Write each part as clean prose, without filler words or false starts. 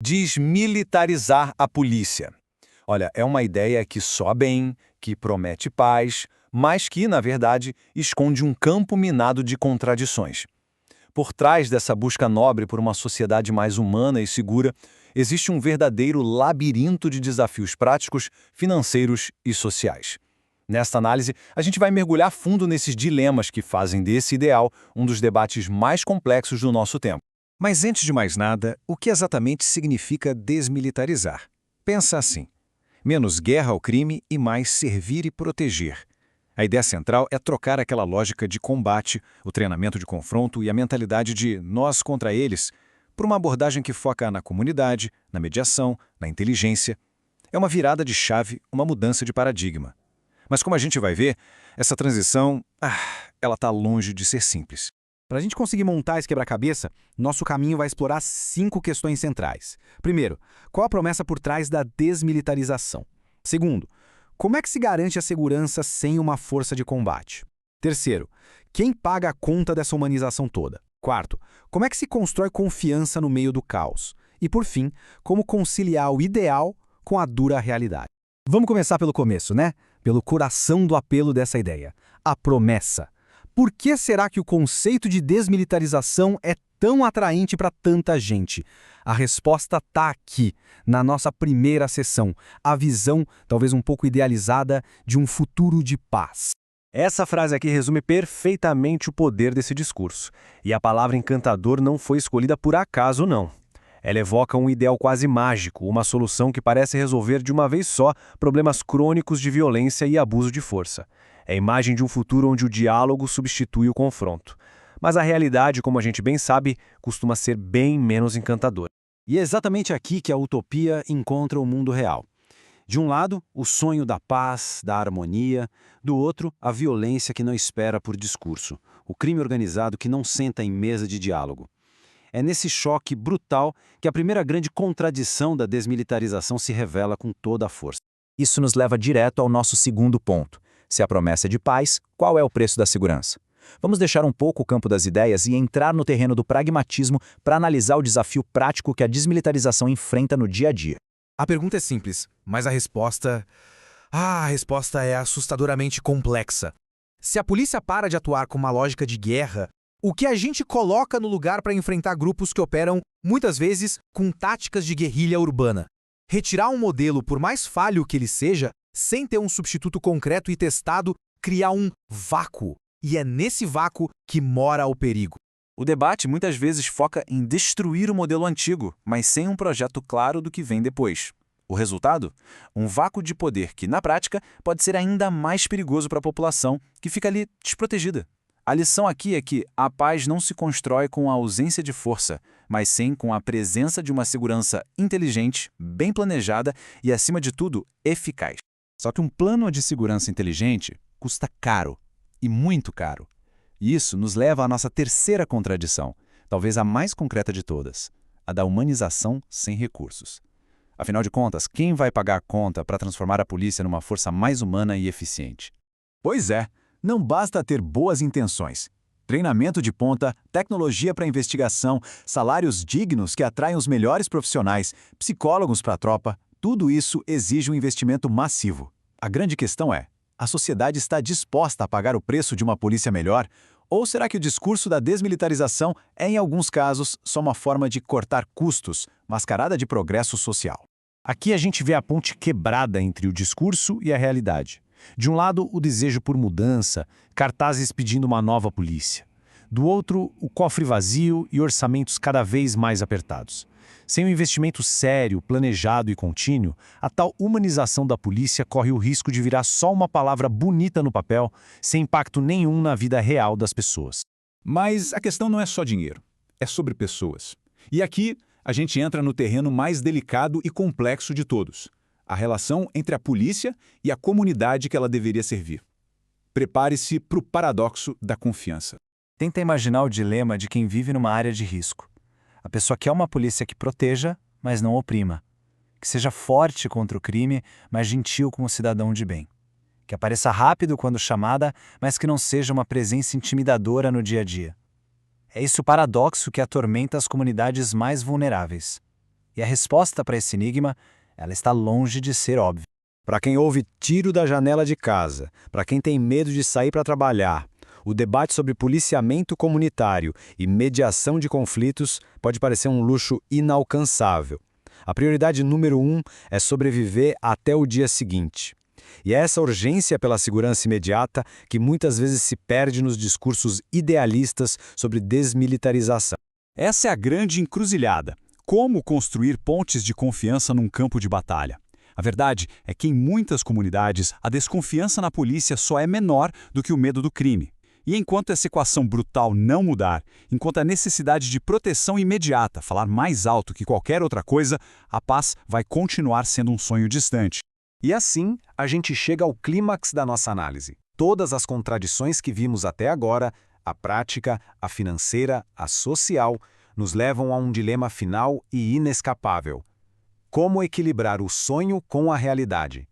Desmilitarizar a polícia. Olha, é uma ideia que soa bem, que promete paz, mas que, na verdade, esconde um campo minado de contradições. Por trás dessa busca nobre por uma sociedade mais humana e segura, existe um verdadeiro labirinto de desafios práticos, financeiros e sociais. Nesta análise, a gente vai mergulhar fundo nesses dilemas que fazem desse ideal um dos debates mais complexos do nosso tempo. Mas antes de mais nada, o que exatamente significa desmilitarizar? Pensa assim: menos guerra ao crime e mais servir e proteger. A ideia central é trocar aquela lógica de combate, o treinamento de confronto e a mentalidade de nós contra eles por uma abordagem que foca na comunidade, na mediação, na inteligência. É uma virada de chave, uma mudança de paradigma. Mas como a gente vai ver, essa transição, ela está longe de ser simples. Para a gente conseguir montar esse quebra-cabeça, nosso caminho vai explorar 5 questões centrais. Primeiro, qual a promessa por trás da desmilitarização? Segundo, como é que se garante a segurança sem uma força de combate? Terceiro, quem paga a conta dessa humanização toda? Quarto, como é que se constrói confiança no meio do caos? E por fim, como conciliar o ideal com a dura realidade? Vamos começar pelo começo, né? Pelo coração do apelo dessa ideia, a promessa. Por que será que o conceito de desmilitarização é tão atraente para tanta gente? A resposta está aqui, na nossa primeira sessão, a visão, talvez um pouco idealizada, de um futuro de paz. Essa frase aqui resume perfeitamente o poder desse discurso. E a palavra encantador não foi escolhida por acaso, não. Ela evoca um ideal quase mágico, uma solução que parece resolver de uma vez só problemas crônicos de violência e abuso de força. É a imagem de um futuro onde o diálogo substitui o confronto. Mas a realidade, como a gente bem sabe, costuma ser bem menos encantadora. E é exatamente aqui que a utopia encontra o mundo real. De um lado, o sonho da paz, da harmonia, do outro, a violência que não espera por discurso, o crime organizado que não senta em mesa de diálogo. É nesse choque brutal que a primeira grande contradição da desmilitarização se revela com toda a força. Isso nos leva direto ao nosso segundo ponto. Se a promessa é de paz, qual é o preço da segurança? Vamos deixar um pouco o campo das ideias e entrar no terreno do pragmatismo para analisar o desafio prático que a desmilitarização enfrenta no dia a dia. A pergunta é simples, mas a resposta é assustadoramente complexa. Se a polícia para de atuar com uma lógica de guerra, o que a gente coloca no lugar para enfrentar grupos que operam, muitas vezes, com táticas de guerrilha urbana? Retirar um modelo, por mais falho que ele seja, sem ter um substituto concreto e testado, criar um vácuo. E é nesse vácuo que mora o perigo. O debate muitas vezes foca em destruir o modelo antigo, mas sem um projeto claro do que vem depois. O resultado? Um vácuo de poder que, na prática, pode ser ainda mais perigoso para a população, que fica ali desprotegida. A lição aqui é que a paz não se constrói com a ausência de força, mas sim com a presença de uma segurança inteligente, bem planejada e, acima de tudo, eficaz. Só que um plano de segurança inteligente custa caro, e muito caro. E isso nos leva à nossa terceira contradição, talvez a mais concreta de todas, a da humanização sem recursos. Afinal de contas, quem vai pagar a conta para transformar a polícia numa força mais humana e eficiente? Pois é, não basta ter boas intenções. Treinamento de ponta, tecnologia para investigação, salários dignos que atraem os melhores profissionais, psicólogos para a tropa, tudo isso exige um investimento massivo. A grande questão é: a sociedade está disposta a pagar o preço de uma polícia melhor? Ou será que o discurso da desmilitarização é, em alguns casos, só uma forma de cortar custos, mascarada de progresso social? Aqui a gente vê a ponte quebrada entre o discurso e a realidade. De um lado, o desejo por mudança, cartazes pedindo uma nova polícia. Do outro, o cofre vazio e orçamentos cada vez mais apertados. Sem um investimento sério, planejado e contínuo, a tal humanização da polícia corre o risco de virar só uma palavra bonita no papel, sem impacto nenhum na vida real das pessoas. Mas a questão não é só dinheiro, é sobre pessoas. E aqui a gente entra no terreno mais delicado e complexo de todos: a relação entre a polícia e a comunidade que ela deveria servir. Prepare-se para o paradoxo da confiança. Tenta imaginar o dilema de quem vive numa área de risco. A pessoa quer uma polícia que proteja, mas não oprima. Que seja forte contra o crime, mas gentil com o cidadão de bem. Que apareça rápido quando chamada, mas que não seja uma presença intimidadora no dia a dia. É esse o paradoxo que atormenta as comunidades mais vulneráveis. E a resposta para esse enigma, ela está longe de ser óbvia. Para quem ouve tiro da janela de casa, para quem tem medo de sair para trabalhar, o debate sobre policiamento comunitário e mediação de conflitos pode parecer um luxo inalcançável. A prioridade número 1 é sobreviver até o dia seguinte. E é essa urgência pela segurança imediata que muitas vezes se perde nos discursos idealistas sobre desmilitarização. Essa é a grande encruzilhada. Como construir pontes de confiança num campo de batalha? A verdade é que em muitas comunidades a desconfiança na polícia só é menor do que o medo do crime. E enquanto essa equação brutal não mudar, enquanto a necessidade de proteção imediata falar mais alto que qualquer outra coisa, a paz vai continuar sendo um sonho distante. E assim, a gente chega ao clímax da nossa análise. Todas as contradições que vimos até agora, a prática, a financeira, a social, nos levam a um dilema final e inescapável. Como equilibrar o sonho com a realidade?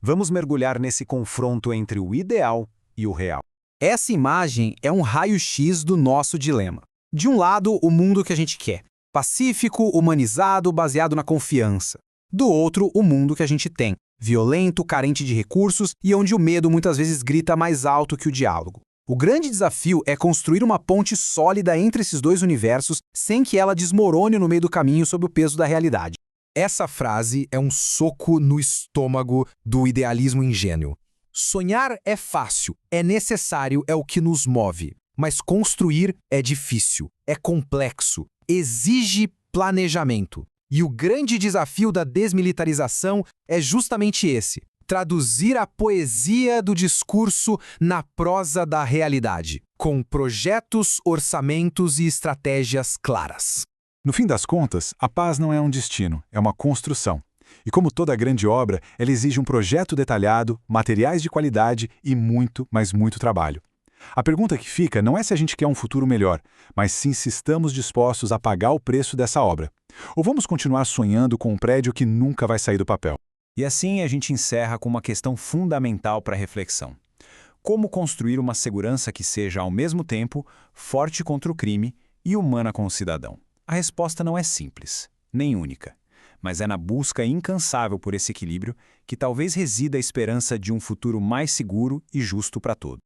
Vamos mergulhar nesse confronto entre o ideal e o real. Essa imagem é um raio-x do nosso dilema. De um lado, o mundo que a gente quer. Pacífico, humanizado, baseado na confiança. Do outro, o mundo que a gente tem. Violento, carente de recursos e onde o medo muitas vezes grita mais alto que o diálogo. O grande desafio é construir uma ponte sólida entre esses dois universos sem que ela desmorone no meio do caminho sob o peso da realidade. Essa frase é um soco no estômago do idealismo ingênuo. Sonhar é fácil, é necessário, é o que nos move. Mas construir é difícil, é complexo, exige planejamento. E o grande desafio da desmilitarização é justamente esse: traduzir a poesia do discurso na prosa da realidade, com projetos, orçamentos e estratégias claras. No fim das contas, a paz não é um destino, é uma construção. E como toda grande obra, ela exige um projeto detalhado, materiais de qualidade e muito, mas muito trabalho. A pergunta que fica não é se a gente quer um futuro melhor, mas sim se estamos dispostos a pagar o preço dessa obra. Ou vamos continuar sonhando com um prédio que nunca vai sair do papel? E assim a gente encerra com uma questão fundamental para a reflexão. Como construir uma segurança que seja, ao mesmo tempo, forte contra o crime e humana com o cidadão? A resposta não é simples, nem única. Mas é na busca incansável por esse equilíbrio que talvez resida a esperança de um futuro mais seguro e justo para todos.